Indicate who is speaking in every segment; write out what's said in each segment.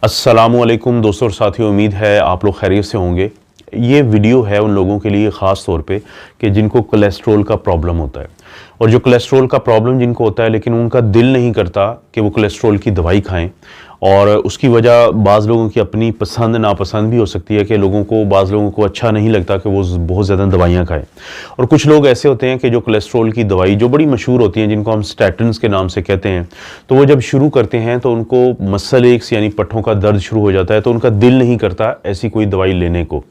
Speaker 1: अस्सलामुअलैकुम दोस्तों और साथियों, उम्मीद है आप लोग खैरियत से होंगे। ये वीडियो है उन लोगों के लिए ख़ास तौर पे कि जिनको कोलेस्ट्रॉल का प्रॉब्लम होता है, और जो कोलेस्ट्रॉल का प्रॉब्लम जिनको होता है लेकिन उनका दिल नहीं करता कि वो कोलेस्ट्रॉल की दवाई खाएं, और उसकी वजह बाज़ लोगों की अपनी पसंद नापसंद भी हो सकती है कि बाज़ लोगों को अच्छा नहीं लगता कि वो बहुत ज़्यादा दवाइयाँ खाएं। और कुछ लोग ऐसे होते हैं कि जो कोलेस्ट्रॉल की दवाई जो बड़ी मशहूर होती हैं, जिनको हम स्टैटिन्स के नाम से कहते हैं, तो वो जब शुरू करते हैं तो उनको मसल एक्स यानी पट्ठों का दर्द शुरू हो जाता है, तो उनका दिल नहीं करता ऐसी कोई दवाई लेने को।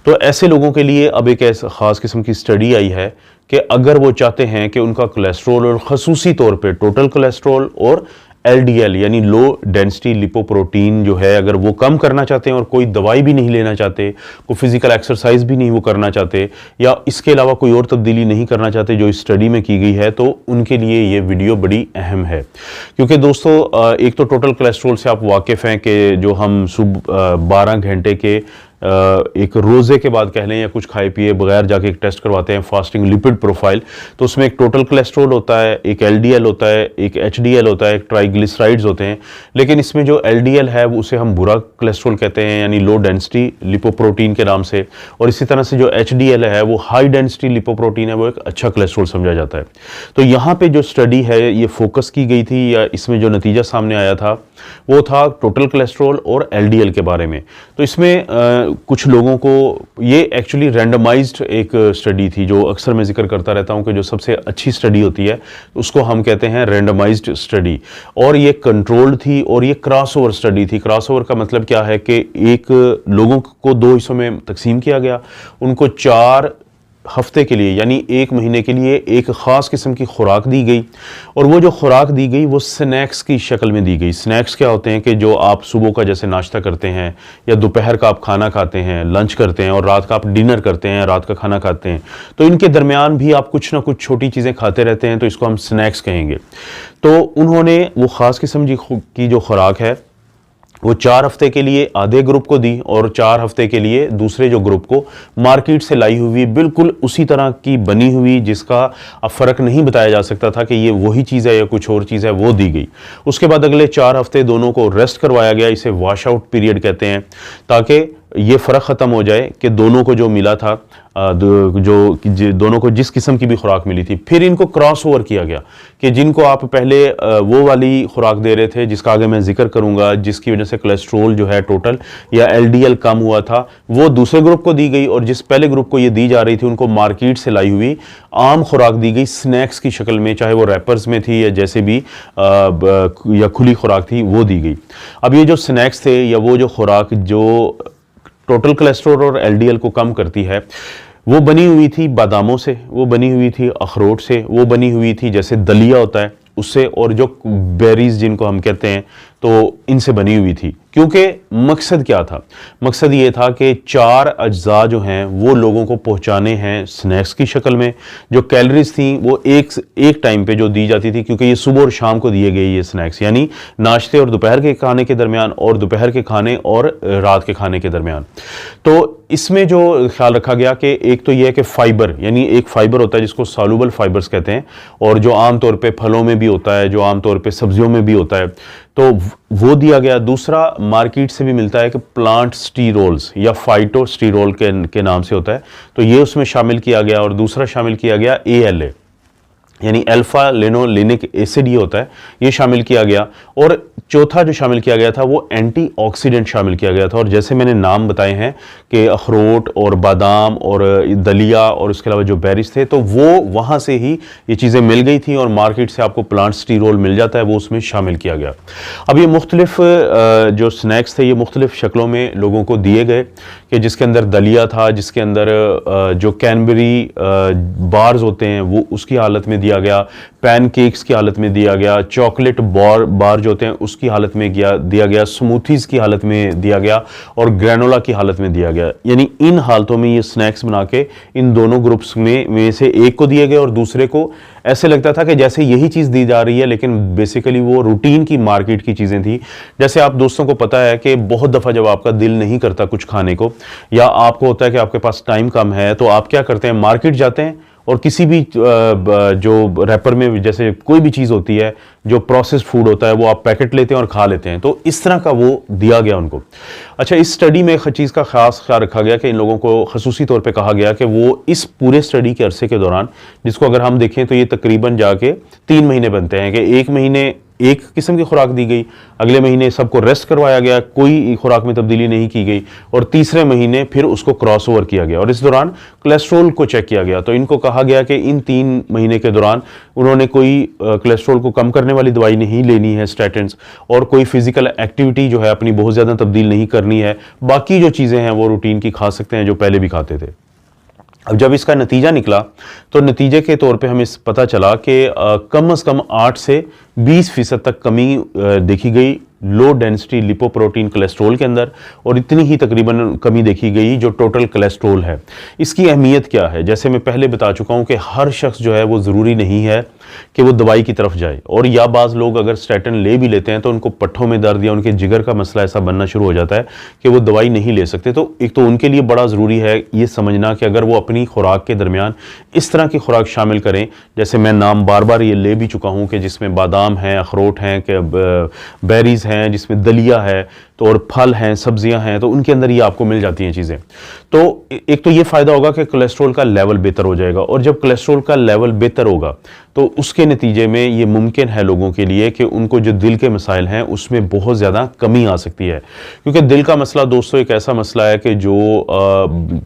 Speaker 1: तो ऐसे लोगों के लिए अब एक ऐसा ख़ास किस्म की स्टडी आई है कि अगर वो चाहते हैं कि उनका कोलेस्ट्रॉल और ख़ुसूसी तौर पे टोटल कोलेस्ट्रॉल और LDL यानी लो डेंसिटी लिपोप्रोटीन जो है, अगर वो कम करना चाहते हैं और कोई दवाई भी नहीं लेना चाहते, कोई फिजिकल एक्सरसाइज भी नहीं वो करना चाहते, या इसके अलावा कोई और तब्दीली नहीं करना चाहते जो इस स्टडी में की गई है, तो उनके लिए ये वीडियो बड़ी अहम है। क्योंकि दोस्तों, एक तो टोटल कोलेस्ट्रॉल से आप वाकिफ़ हैं कि जो हम सुबह 12 घंटे के एक रोज़े के बाद कह लें या कुछ खाए पिए बगैर जाके एक टेस्ट करवाते हैं, फास्टिंग लिपिड प्रोफाइल, तो उसमें एक टोटल कोलेस्ट्रॉल होता है, एक LDL होता है, एक HDL होता है, एक ट्राइग्लिसराइड्स होते हैं। लेकिन इसमें जो LDL है उसे हम बुरा कोलेस्ट्रॉल कहते हैं, यानी लो डेंसिटी लिपोप्रोटीन के नाम से, और इसी तरह से जो HDL है वो हाई डेंसिटी लिपोप्रोटीन है, वो एक अच्छा कोलेस्ट्रॉल समझा जाता है। तो यहाँ पे जो स्टडी है ये फोकस की गई थी, या इसमें जो नतीजा सामने आया था वो था टोटल कोलेस्ट्रॉल और LDL के बारे में। तो इसमें कुछ लोगों को, ये एक्चुअली रैंडमाइज्ड एक स्टडी थी, जो अक्सर मैं जिक्र करता रहता हूं कि जो सबसे अच्छी स्टडी होती है उसको हम कहते हैं रैंडमाइज्ड स्टडी, और ये कंट्रोल्ड थी और ये क्रॉसओवर स्टडी थी। क्रॉसओवर का मतलब क्या है कि एक लोगों को दो हिस्सों में तकसीम किया गया, उनको 4 हफ्ते के लिए यानी 1 महीने के लिए एक ख़ास किस्म की खुराक दी गई, और वो जो खुराक दी गई वो स्नैक्स की शक्ल में दी गई। स्नैक्स क्या होते हैं कि जो आप सुबह का जैसे नाश्ता करते हैं, या दोपहर का आप खाना खाते हैं, लंच करते हैं, और रात का आप डिनर करते हैं, रात का खाना खाते हैं, तो इनके दरमियान भी आप कुछ ना कुछ छोटी चीज़ें खाते रहते हैं, तो इसको हम स्नैक्स कहेंगे। तो उन्होंने वो ख़ास किस्म की जो खुराक है वो 4 हफ्ते के लिए आधे ग्रुप को दी, और 4 हफ्ते के लिए दूसरे जो ग्रुप को मार्केट से लाई हुई बिल्कुल उसी तरह की बनी हुई, जिसका अब फ़र्क नहीं बताया जा सकता था कि ये वही चीज़ है या कुछ और चीज़ है, वो दी गई। उसके बाद अगले 4 हफ्ते दोनों को रेस्ट करवाया गया, इसे वॉश आउट पीरियड कहते हैं, ताकि ये फ़र्क ख़त्म हो जाए कि दोनों को जो मिला था, दोनों को जिस किस्म की भी खुराक मिली थी। फिर इनको क्रॉस ओवर किया गया कि जिनको आप पहले वो वाली खुराक दे रहे थे जिसका आगे मैं जिक्र करूंगा, जिसकी वजह से कोलेस्ट्रॉल जो है टोटल या LDL कम हुआ था, वो दूसरे ग्रुप को दी गई, और जिस पहले ग्रुप को ये दी जा रही थी उनको मार्केट से लाई हुई आम खुराक दी गई स्नैक्स की शक्ल में, चाहे वो रैपर्स में थी या जैसे भी या खुली खुराक थी वो दी गई। अब ये जो स्नैक्स थे या वो जो खुराक जो टोटल कोलेस्ट्रॉल और LDL को कम करती है, वो बनी हुई थी बादामों से, वो बनी हुई थी अखरोट से, वो बनी हुई थी जैसे दलिया होता है उससे, और जो बेरीज जिनको हम कहते हैं, तो इनसे बनी हुई थी। क्योंकि मकसद क्या था? मकसद ये था कि 4 अज्जा जो हैं वो लोगों को पहुंचाने हैं स्नैक्स की शक्ल में। जो कैलोरीज थी वो एक टाइम पे जो दी जाती थी, क्योंकि ये सुबह और शाम को दिए गए ये स्नैक्स, यानी नाश्ते और दोपहर के खाने के दरमियान, और दोपहर के खाने और रात के खाने के दरमियान। तो इसमें जो ख्याल रखा गया कि एक तो यह है कि फाइबर, यानी एक फाइबर होता है जिसको सॉल्युबल फाइबर्स कहते हैं, और जो आमतौर पे फलों में भी होता है, जो आमतौर पे सब्जियों में भी होता है, तो वो दिया गया। दूसरा मार्केट से भी मिलता है कि प्लांट स्टीरोल्स या फाइटोस्टीरोल के नाम से होता है, तो ये उसमें शामिल किया गया। और दूसरा शामिल किया गया ALA यानी अल्फा लिनोलेनिक एसिड, ये होता है, ये शामिल किया गया। और चौथा जो शामिल किया गया था वो एंटीऑक्सीडेंट शामिल किया गया था। और जैसे मैंने नाम बताए हैं कि अखरोट और बादाम और दलिया और उसके अलावा जो बेरीज थे, तो वो वहाँ से ही ये चीज़ें मिल गई थी, और मार्केट से आपको प्लांट स्टीरोल मिल जाता है, वो उसमें शामिल किया गया। अब ये मुख्तलिफ जो स्नैक्स थे ये मुख्तलिफ शक्लों में लोगों को दिए गए, कि जिसके अंदर दलिया था, जिसके अंदर जो कैनबेरी बार्स होते हैं वो उसकी हालत में दिया गया, पैनकेक्स की हालत में दिया गया, चॉकलेट बार जो होते हैं उसकी हालत में दिया गया, स्मूथीज़ की हालत में दिया गया, और ग्रेनोला की हालत में दिया गया। यानी इन हालतों में ये स्नैक्स बना के इन दोनों ग्रुप्स में से एक को दिए गए, और दूसरे को ऐसे लगता था कि जैसे यही चीज़ दी जा रही है, लेकिन बेसिकली वो रूटीन की मार्केट की चीज़ें थी। जैसे आप दोस्तों को पता है कि बहुत दफ़ा जब आपका दिल नहीं करता कुछ खाने को, या आपको होता है कि आपके पास टाइम कम है, तो आप क्या करते हैं, मार्केट जाते हैं और किसी भी जो रैपर में जैसे कोई भी चीज़ होती है, जो प्रोसेस्ड फूड होता है, वो आप पैकेट लेते हैं और खा लेते हैं, तो इस तरह का वो दिया गया उनको। अच्छा, इस स्टडी में एक चीज़ का खास ख्याल रखा गया कि इन लोगों को खसूसी तौर पे कहा गया कि वो इस पूरे स्टडी के अरसे के दौरान, जिसको अगर हम देखें तो ये तकरीबन जाके 3 महीने बनते हैं, कि 1 महीने एक किस्म की खुराक दी गई, अगले महीने सबको रेस्ट करवाया गया, कोई खुराक में तब्दीली नहीं की गई, और तीसरे महीने फिर उसको क्रॉस ओवर किया गया और इस दौरान कोलेस्ट्रॉल को चेक किया गया। तो इनको कहा गया कि इन 3 महीने के दौरान उन्होंने कोई कोलेस्ट्रॉल को कम करने वाली दवाई नहीं लेनी है, स्टैटिन्स, और कोई फिजिकल एक्टिविटी जो है अपनी बहुत ज़्यादा तब्दील नहीं करनी है। बाकी जो चीज़ें हैं वो रूटीन की खा सकते हैं जो पहले भी खाते थे। अब जब इसका नतीजा निकला तो नतीजे के तौर पे हमें पता चला कि कम से कम 8 से 20% तक कमी देखी गई लो डेंसिटी लिपोप्रोटीन कोलेस्ट्रॉल के अंदर, और इतनी ही तकरीबन कमी देखी गई जो टोटल कोलेस्ट्रॉल है। इसकी अहमियत क्या है? जैसे मैं पहले बता चुका हूँ कि हर शख्स जो है वो ज़रूरी नहीं है कि वो दवाई की तरफ जाए, और या बाज़ लोग अगर स्टैटिन ले भी लेते हैं तो उनको पट्ठों में दर्द या उनके जिगर का मसला ऐसा बनना शुरू हो जाता है कि वो दवाई नहीं ले सकते। तो एक तो उनके लिए बड़ा ज़रूरी है ये समझना कि अगर वो अपनी खुराक के दरमियान इस तरह की खुराक शामिल करें, जैसे मैं नाम बार बार ये ले भी चुका हूँ कि जिसमें बादाम हैं, अखरोट हैं, कि बेरीज़ हैं, जिसमें दलिया है, तो और फल हैं, सब्जियां हैं, तो उनके अंदर ये आपको मिल जाती हैं चीज़ें। तो एक तो ये फ़ायदा होगा कि कोलेस्ट्रॉल का लेवल बेहतर हो जाएगा, और जब कोलेस्ट्रॉल का लेवल बेहतर होगा तो उसके नतीजे में ये मुमकिन है लोगों के लिए कि उनको जो दिल के मसाइल हैं उसमें बहुत ज़्यादा कमी आ सकती है। क्योंकि दिल का मसला दोस्तों एक ऐसा मसला है कि जो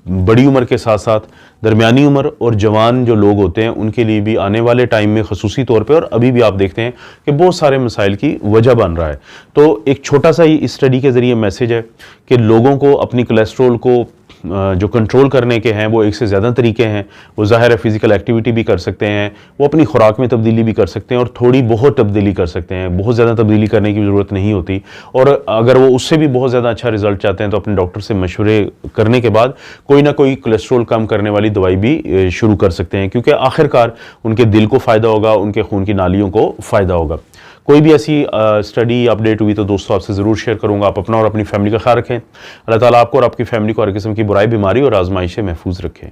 Speaker 1: बड़ी उम्र के साथ साथ दरमियानी उम्र और जवान जो लोग होते हैं उनके लिए भी आने वाले टाइम में खसूसी तौर पे, और अभी भी आप देखते हैं कि बहुत सारे मसाइल की वजह बन रहा है। तो एक छोटा सा ही इस स्टडी के ज़रिए मैसेज है कि लोगों को अपनी कोलेस्ट्रॉल को जो कंट्रोल करने के हैं वो एक से ज़्यादा तरीके हैं। वो ज़ाहिर है फिज़िकल एक्टिविटी भी कर सकते हैं, वो अपनी खुराक में तब्दीली भी कर सकते हैं, और थोड़ी बहुत तब्दीली कर सकते हैं, बहुत ज़्यादा तब्दीली करने की ज़रूरत नहीं होती। और अगर वो उससे भी बहुत ज़्यादा अच्छा रिजल्ट चाहते हैं तो अपने डॉक्टर से मशवरे करने के बाद कोई ना कोई कोलेस्ट्रॉल कम करने वाली दवाई भी शुरू कर सकते हैं, क्योंकि आखिरकार उनके दिल को फ़ायदा होगा, उनके खून की नालियों को फ़ायदा होगा। कोई भी ऐसी स्टडी अपडेट हुई तो दोस्तों आपसे ज़रूर शेयर करूंगा। आप अपना और अपनी फैमिली का ख्याल रखें। अल्लाह ताला आपको और आपकी फैमिली को हर किस्म की बुराई, बीमारी और आजमाइश से महफूज रखें।